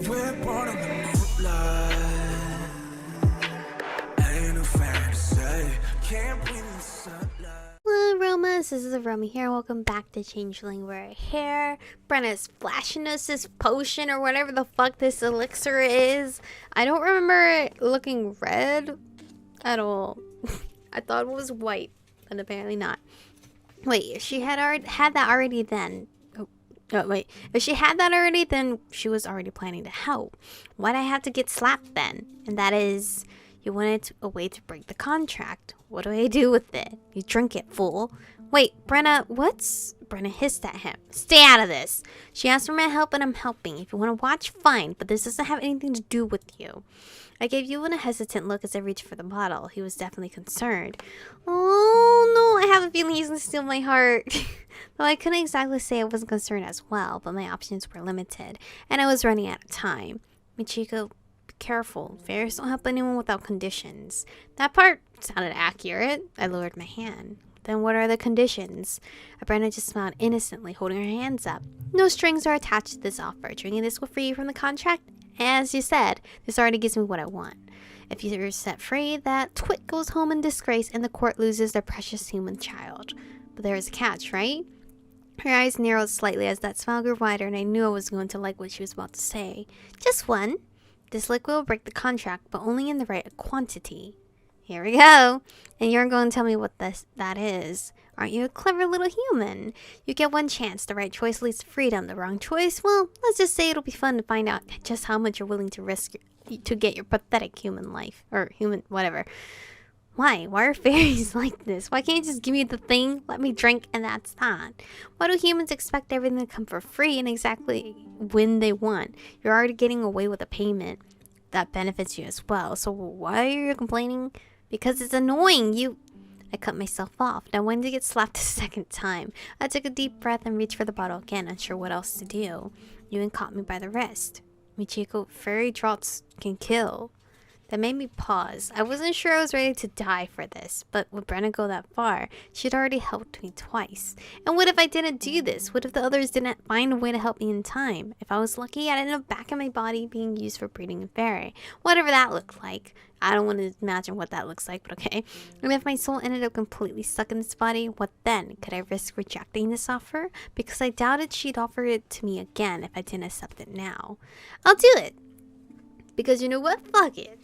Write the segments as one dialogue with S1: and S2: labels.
S1: We're born in the moonlight. Ain't no fantasy. Can't breathe in the sunlight.
S2: Hello, Aromas. This is Aromie here. Welcome back to Changeling. We're here. Brenna's flashing us this potion or whatever the fuck this elixir is. I don't remember it looking red at all. I thought it was white, but apparently not. Wait, if she had that already then. Oh, wait. If she had that already, then she was already planning to help. Why'd I have to get slapped then? And that is, you wanted a way to break the contract. What do I do with it? You drink it, fool. Wait, Brenna, what's... Brenna hissed at him. Stay out of this. She asked for my help and I'm helping. If you want to watch, fine. But this doesn't have anything to do with you. I gave Ewan a hesitant look as I reached for the bottle. He was definitely concerned. Oh, no, I have a feeling he's going to steal my heart. Though I couldn't exactly say I wasn't concerned as well, but my options were limited, and I was running out of time. Michiko, be careful. Fairies don't help anyone without conditions. That part sounded accurate. I lowered my hand. Then what are the conditions? Brenna just smiled innocently, holding her hands up. No strings are attached to this offer. Drinking this will free you from the contract. As you said, this already gives me what I want. If you're set free, that twit goes home in disgrace and the court loses their precious human child. But there is a catch, right? Her eyes narrowed slightly as that smile grew wider, and I knew I was going to like what she was about to say. Just one. This liquid will break the contract, but only in the right quantity. Here we go. And you're going to tell me what that is. Aren't you a clever little human? You get one chance. The right choice leads to freedom. The wrong choice, well, let's just say it'll be fun to find out just how much you're willing to risk to get your pathetic human life. Or human, whatever. Why? Why are fairies like this? Why can't you just give me the thing, let me drink, and that's that? Why do humans expect everything to come for free and exactly when they want? You're already getting away with a payment that benefits you as well. So why are you complaining? Because it's annoying. I cut myself off. Now when to get slapped a second time? I took a deep breath and reached for the bottle again, unsure what else to do. Ewan caught me by the wrist. Michiko, fairy draughts can kill. That made me pause. I wasn't sure I was ready to die for this, but would Brenna go that far? She'd already helped me twice. And what if I didn't do this? What if the others didn't find a way to help me in time? If I was lucky, I'd end up back in my body being used for breeding a fairy. Whatever that looked like. I don't want to imagine what that looks like, but okay. And if my soul ended up completely stuck in this body, what then? Could I risk rejecting this offer? Because I doubted she'd offer it to me again if I didn't accept it now. I'll do it. Because you know what? Fuck it.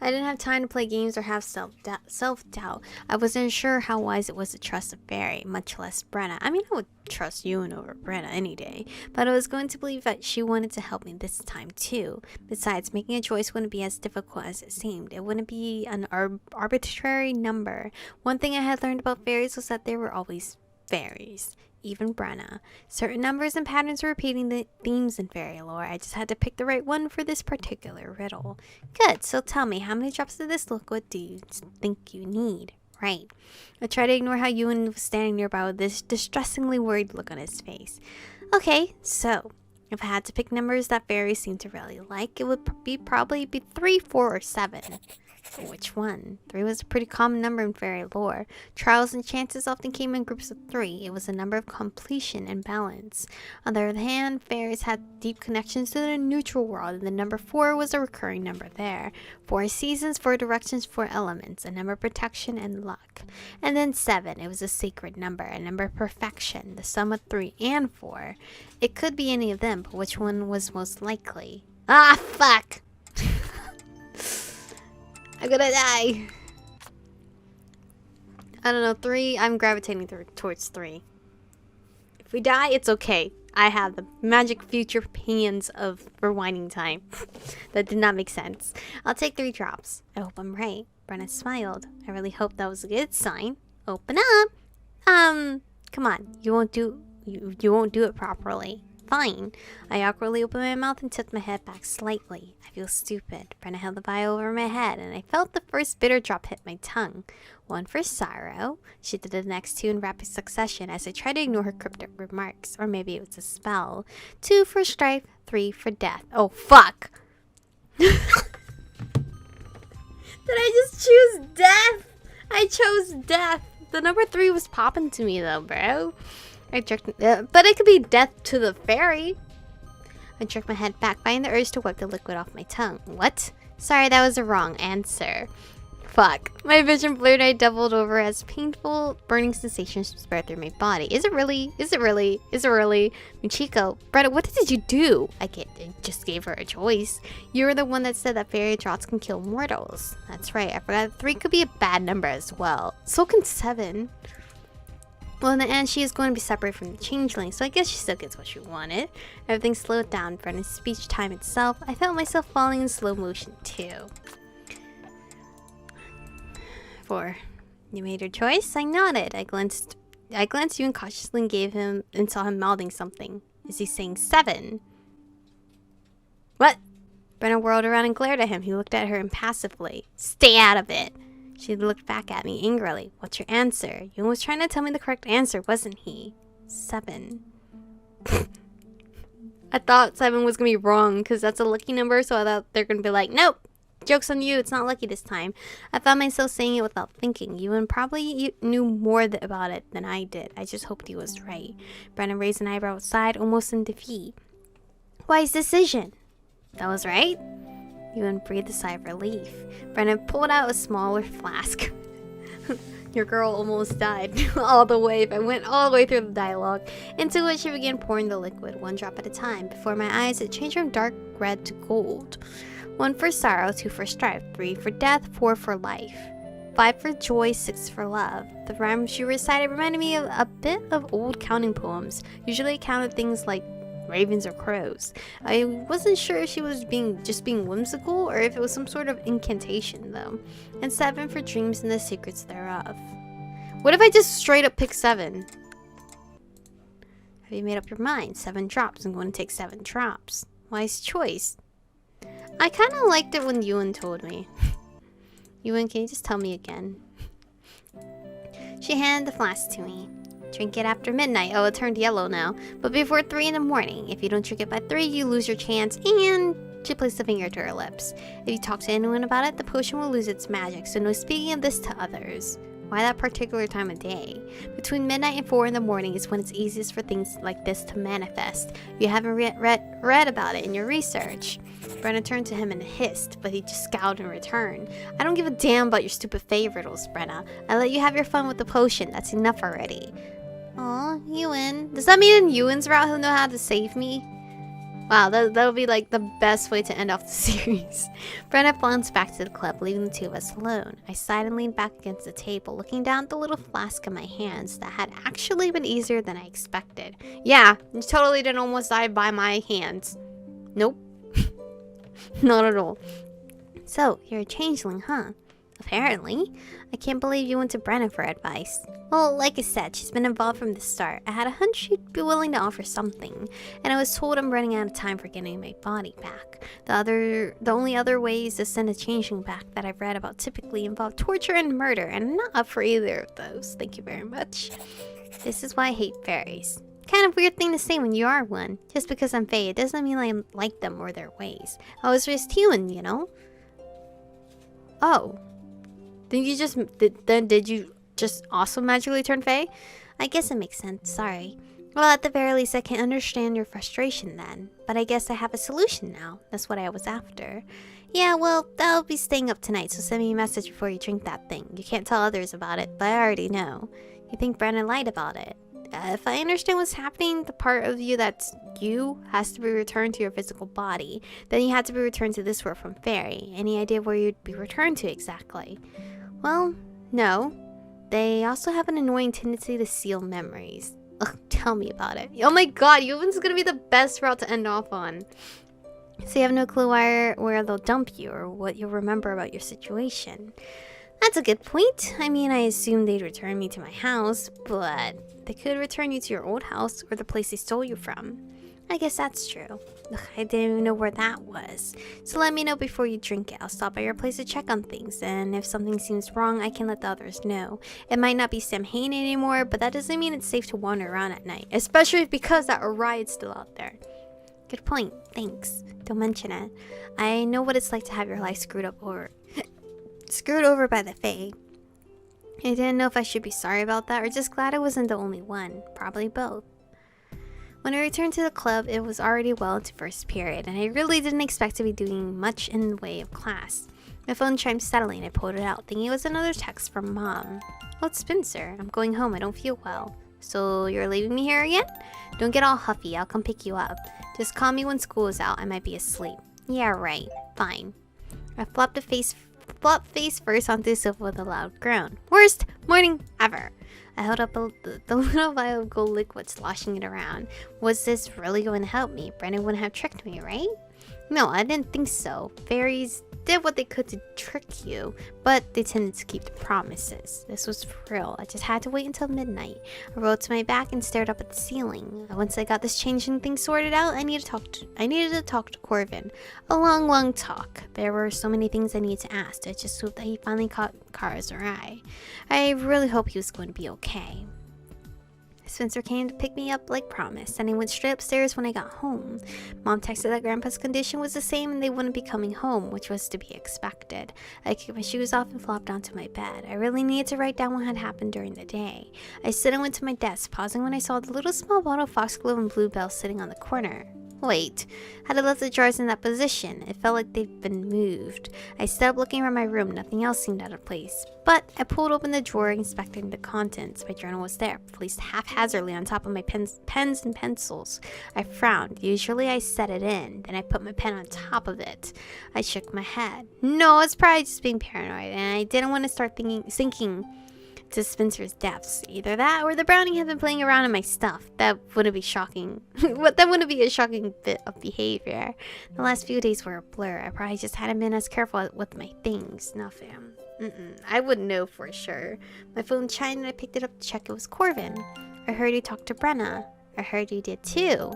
S2: I didn't have time to play games or have self-doubt. I wasn't sure how wise it was to trust a fairy, much less Brenna. I mean, I would trust Ewan over Brenna any day. But I was going to believe that she wanted to help me this time too. Besides, making a choice wouldn't be as difficult as it seemed. It wouldn't be an arbitrary number. One thing I had learned about fairies was that they were always fairies. Even Brenna. Certain numbers and patterns were repeating the themes in fairy lore. I just had to pick the right one for this particular riddle. Good, so tell me, how many drops of this liquid do you think you need? Right. I tried to ignore how Ewan was standing nearby with this distressingly worried look on his face. Okay, so if I had to pick numbers that fairies seem to really like, it would probably be 3, 4, or 7. Which one? 3 was a pretty common number in fairy lore. Trials and chances often came in groups of 3. It was a number of completion and balance. On the other hand, fairies had deep connections to the neutral world, and the number 4 was a recurring number there. 4 seasons, 4 directions, 4 elements, a number of protection and luck. And then 7, it was a sacred number, a number of perfection, the sum of 3 and 4. It could be any of them, but which one was most likely? Ah, fuck! I'm gonna die. I don't know, 3. I'm gravitating towards 3. If we die, it's okay. I have the magic future hands of rewinding time. That did not make sense. I'll take 3 drops. I hope I'm right. Brenna smiled. I really hope that was a good sign. Open up. Come on. You won't do it properly. Fine. I awkwardly opened my mouth and tipped my head back slightly. I feel stupid. Brenna held the vial over my head, and I felt the first bitter drop hit my tongue. 1 for sorrow. She did the next 2 in rapid succession as I tried to ignore her cryptic remarks. Or maybe it was a spell. 2 for strife. 3 for death. Oh, fuck! Did I just choose death? I chose death. The number 3 was popping to me though, bro. But it could be death to the fairy. I jerked my head back, fighting the urge to wipe the liquid off my tongue. What? Sorry, that was the wrong answer. Fuck. My vision blurred. I doubled over as painful, burning sensations spread through my body. Is it really? Is it really? Is it really? Michiko, Bretta, what did you do? I just gave her a choice. You were the one that said that fairy draughts can kill mortals. That's right. I forgot 3 could be a bad number as well. So can 7. Well, in the end, she is going to be separated from the changeling, so I guess she still gets what she wanted. Everything slowed down. Brenna's speech time itself. I felt myself falling in slow motion too. 4. You made your choice? I nodded. I glanced you and cautiously gave him and saw him mouthing something. Is he saying 7? What? Brenna whirled around and glared at him. He looked at her impassively. Stay out of it. She looked back at me angrily. What's your answer? Yun was trying to tell me the correct answer, wasn't he? 7. I thought 7 was gonna be wrong because that's a lucky number, so I thought they're gonna be like, nope. Joke's on you, it's not lucky this time. I found myself saying it without thinking. You probably knew more about it than I did. I just hoped he was right. Brennan raised an eyebrow aside, almost in defeat. Wise decision. That was right? Ewan breathed a sigh of relief. Brennan pulled out a smaller flask. Your girl almost died. All the way. I went all the way through the dialogue. Into which she began pouring the liquid, 1 drop at a time. Before my eyes, it changed from dark red to gold. 1 for sorrow, 2 for strife, 3 for death, 4 for life, 5 for joy, 6 for love. The rhyme she recited reminded me of a bit of old counting poems. Usually it counted things like ravens or crows. I wasn't sure if she was just being whimsical or if it was some sort of incantation though. And 7 for dreams and the secrets thereof. What if I just straight up pick 7? Have you made up your mind? 7 drops. I'm going to take 7 drops. Wise choice. I kind of liked it when Ewan told me. Ewan, can you just tell me again? She handed the flask to me. Drink it after midnight. Oh, it turned yellow now. But before 3 in the morning. If you don't drink it by 3, you lose your chance. And she placed a finger to her lips. If you talk to anyone about it, the potion will lose its magic. So no speaking of this to others. Why that particular time of day? Between midnight and 4 in the morning is when it's easiest for things like this to manifest. You haven't read about it in your research. Brenna turned to him and hissed, but he just scowled in return. I don't give a damn about your stupid fave riddles, Brenna. I let you have your fun with the potion. That's enough already. Aw, Ewan. Does that mean Ewan's route he'll know how to save me? Wow, that'll be like the best way to end off the series. Brenna flounced back to the club, leaving the 2 of us alone. I sighed and leaned back against the table, looking down at the little flask in my hands that had actually been easier than I expected. Yeah, you totally didn't almost die by my hands. Nope. Not at all. So, you're a changeling, huh? Apparently. I can't believe you went to Brenna for advice. Well, like I said, she's been involved from the start. I had a hunch she'd be willing to offer something, and I was told I'm running out of time for getting my body back. The only other ways to send a changeling back that I've read about typically involve torture and murder, and I'm not up for either of those. Thank you very much. This is why I hate fairies. Kind of weird thing to say when you are one. Just because I'm fae, it doesn't mean I like them or their ways. I was raised human, you know? Oh. Did you just also magically turn fae? I guess it makes sense, sorry. Well, at the very least, I can understand your frustration then. But I guess I have a solution now. That's what I was after. Yeah, well, I'll be staying up tonight, so send me a message before you drink that thing. You can't tell others about it, but I already know. You think Brennan lied about it. If I understand what's happening, the part of you that's you has to be returned to your physical body. Then you had to be returned to this world from fairy. Any idea where you'd be returned to exactly? Well, no. They also have an annoying tendency to seal memories. Ugh, tell me about it. Oh my god, Yuvin's gonna be the best route to end off on. So you have no clue where they'll dump you or what you'll remember about your situation. That's a good point. I mean, I assume they'd return me to my house, but they could return you to your old house or the place they stole you from. I guess that's true. Ugh, I didn't even know where that was. So let me know before you drink it. I'll stop by your place to check on things, and if something seems wrong, I can let the others know. It might not be Samhain anymore, but that doesn't mean it's safe to wander around at night, especially because that Oriad's still out there. Good point. Thanks. Don't mention it. I know what it's like to have your life screwed over by the Fae. I didn't know if I should be sorry about that or just glad I wasn't the only one. Probably both. When I returned to the club, it was already well into first period, and I really didn't expect to be doing much in the way of class. My phone chimed steadily, and I pulled it out, thinking it was another text from Mom. "Oh, it's Spencer. I'm going home. I don't feel well." "So you're leaving me here again?" "Don't get all huffy. I'll come pick you up. Just call me when school is out. I might be asleep." "Yeah, right. Fine." I flopped face first onto the sofa with a loud groan. Worst morning ever. I held up the little vial of gold liquid, sloshing it around. Was this really going to help me? Brennan wouldn't have tricked me, right? No, I didn't think so. Fairies did what they could to trick you, but they tended to keep their promises. This was for real. I just had to wait until midnight. I rolled to my back and stared up at the ceiling. Once I got this changing thing sorted out, I needed to talk to Corvin. A long talk. There were so many things I needed to ask. I just hoped that he finally caught Kara's eye. I really hoped he was going to be okay. Spencer came to pick me up like promised, and I went straight upstairs when I got home. Mom texted that Grandpa's condition was the same and they wouldn't be coming home, which was to be expected. I kicked my shoes off and flopped onto my bed. I really needed to write down what had happened during the day. I stood and went to my desk, pausing when I saw the little small bottle of foxglove and bluebell sitting on the corner. Wait, had I left the drawers in that position? It felt like they'd been moved. I stood up looking around my room. Nothing else seemed out of place. But I pulled open the drawer, inspecting the contents. My journal was there, placed haphazardly on top of my pens and pencils. I frowned. Usually I set it in, then I put my pen on top of it. I shook my head. No, it's probably just being paranoid, and I didn't want to start sinking to Spencer's depths. Either that or the brownie had been playing around in my stuff. That wouldn't be shocking. That wouldn't be a shocking bit of behavior. The last few days were a blur. I probably just hadn't been as careful with my things. No, fam. I wouldn't know for sure. My phone chimed and I picked it up to check it was Corvin. "I heard you talked to Brenna." "I heard you did too."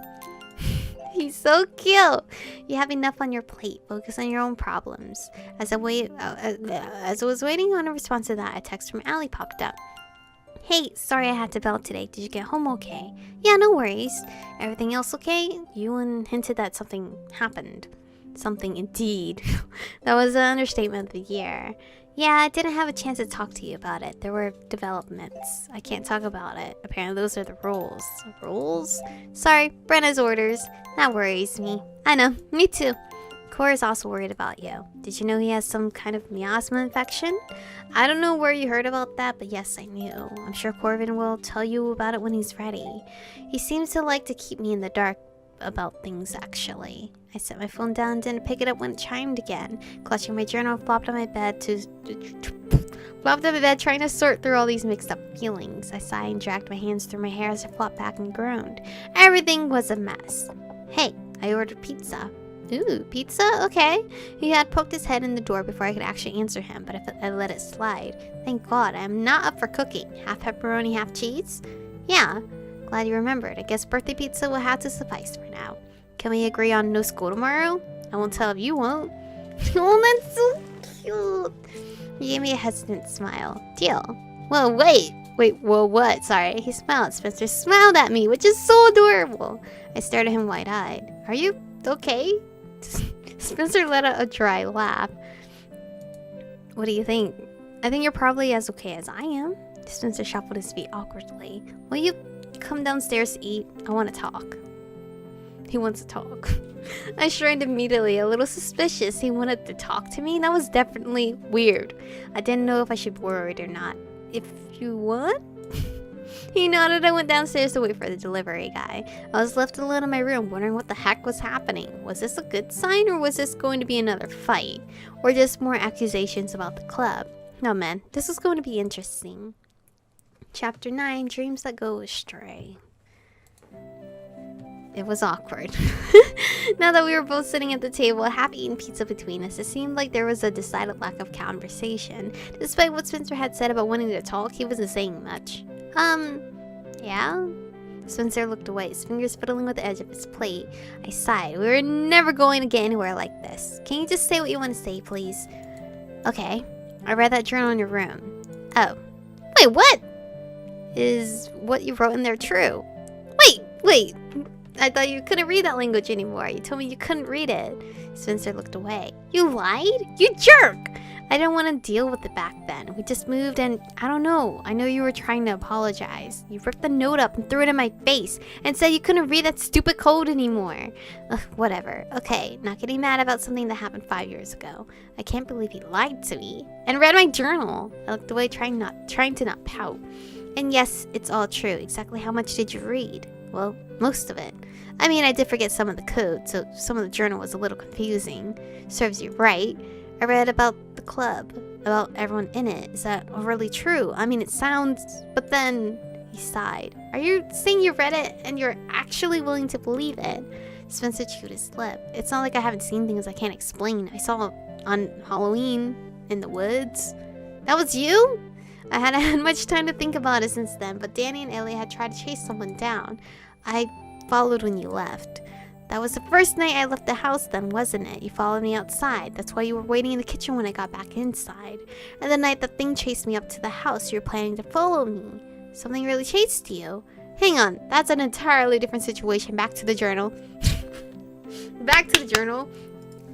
S2: He's so cute. You have enough on your plate. Focus on your own problems. As I was waiting on a response to that, a text from Allie popped up. "Hey, sorry I had to bail today. Did you get home okay?" "Yeah, no worries. Everything else okay?" Ewan hinted that something happened. Something indeed. That was an understatement of the year. "Yeah, I didn't have a chance to talk to you about it. There were developments. I can't talk about it. Apparently those are the rules." "Rules?" "Sorry, Brenna's orders. That worries me." "I know, me too." "Cora's also worried about you. Did you know he has some kind of miasma infection?" "I don't know where you heard about that, but yes, I knew. I'm sure Corvin will tell you about it when he's ready. He seems to like to keep me in the dark about things, actually." I set my phone down and didn't pick it up when it chimed again. Clutching my journal, flopped on my bed, trying to sort through all these mixed up feelings. I sighed and dragged my hands through my hair as I flopped back and groaned. Everything was a mess. "Hey, I ordered pizza." "Ooh, pizza? Okay." He had poked his head in the door before I could actually answer him, but I let it slide. "Thank God, I am not up for cooking. Half pepperoni, half cheese?" "Yeah." "Glad you remembered. I guess birthday pizza will have to suffice for now. Can we agree on no school tomorrow?" "I won't tell if you won't." "Oh, that's so cute." He gave me a hesitant smile. "Deal." "Well, wait, well, what?" Sorry. He smiled. Spencer smiled at me, which is so adorable. I stared at him wide-eyed. "Are you okay?" Spencer let out a dry laugh. "What do you think?" "I think you're probably as okay as I am." Spencer shuffled his feet awkwardly. "Will you come downstairs to eat? I want to talk." He wants to talk. I shrugged immediately, a little suspicious. He wanted to talk to me? That was definitely weird. I didn't know if I should be worried or not. "If you want?" He nodded. I went downstairs to wait for the delivery guy. I was left alone in my room, wondering what the heck was happening. Was this a good sign, or was this going to be another fight? Or just more accusations about the club? No, man, this was going to be interesting. Chapter 9, Dreams That Go Astray. It was awkward. Now that we were both sitting at the table, half eaten pizza between us, it seemed like there was a decided lack of conversation. Despite what Spencer had said about wanting to talk, he wasn't saying much. Yeah? Spencer looked away, his fingers fiddling with the edge of his plate. I sighed. We were never going to get anywhere like this. Can you just say what you want to say, please? Okay. I read that journal in your room. Oh. Wait, what? Is what you wrote in there true? Wait. I thought you couldn't read that language anymore. You told me you couldn't read it. Spencer looked away. You lied? You jerk! I didn't want to deal with it back then. We just moved and I don't know. I know you were trying to apologize. You ripped the note up and threw it in my face and said you couldn't read that stupid code anymore. Ugh, whatever. Okay, not getting mad about something that happened 5 years ago. I can't believe he lied to me and read my journal. I looked away trying to not pout. And yes, it's all true. Exactly how much did you read? Well, most of it. I mean, I did forget some of the code, so some of the journal was a little confusing. Serves you right. I read about the club, about everyone in it. Is that really true? I mean, it sounds... But then he sighed. Are you saying you read it and you're actually willing to believe it? Spencer chewed his lip. It's not like I haven't seen things I can't explain. I saw on Halloween in the woods. That was you? I hadn't had much time to think about it since then, but Danny and Ellie had tried to chase someone down. I followed when you left. That was the first night I left the house then, wasn't it? You followed me outside. That's why you were waiting in the kitchen when I got back inside. And the night the thing chased me up to the house, you were planning to follow me. Something really chased you. Hang on, that's an entirely different situation. Back to the journal. Back to the journal.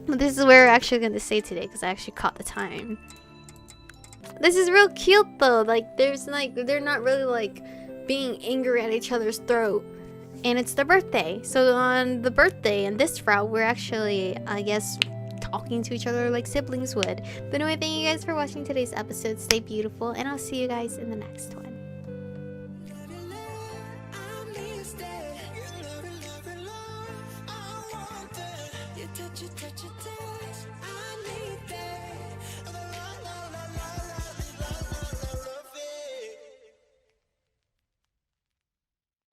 S2: This is where we're actually going to say today because I actually caught the time. This is real cute though. Like, they're not really like being angry at each other's throat. And it's their birthday. So on the birthday in this route, we're actually, I guess, talking to each other like siblings would. But anyway, thank you guys for watching today's episode. Stay beautiful, and I'll see you guys in the next one.
S1: touch it,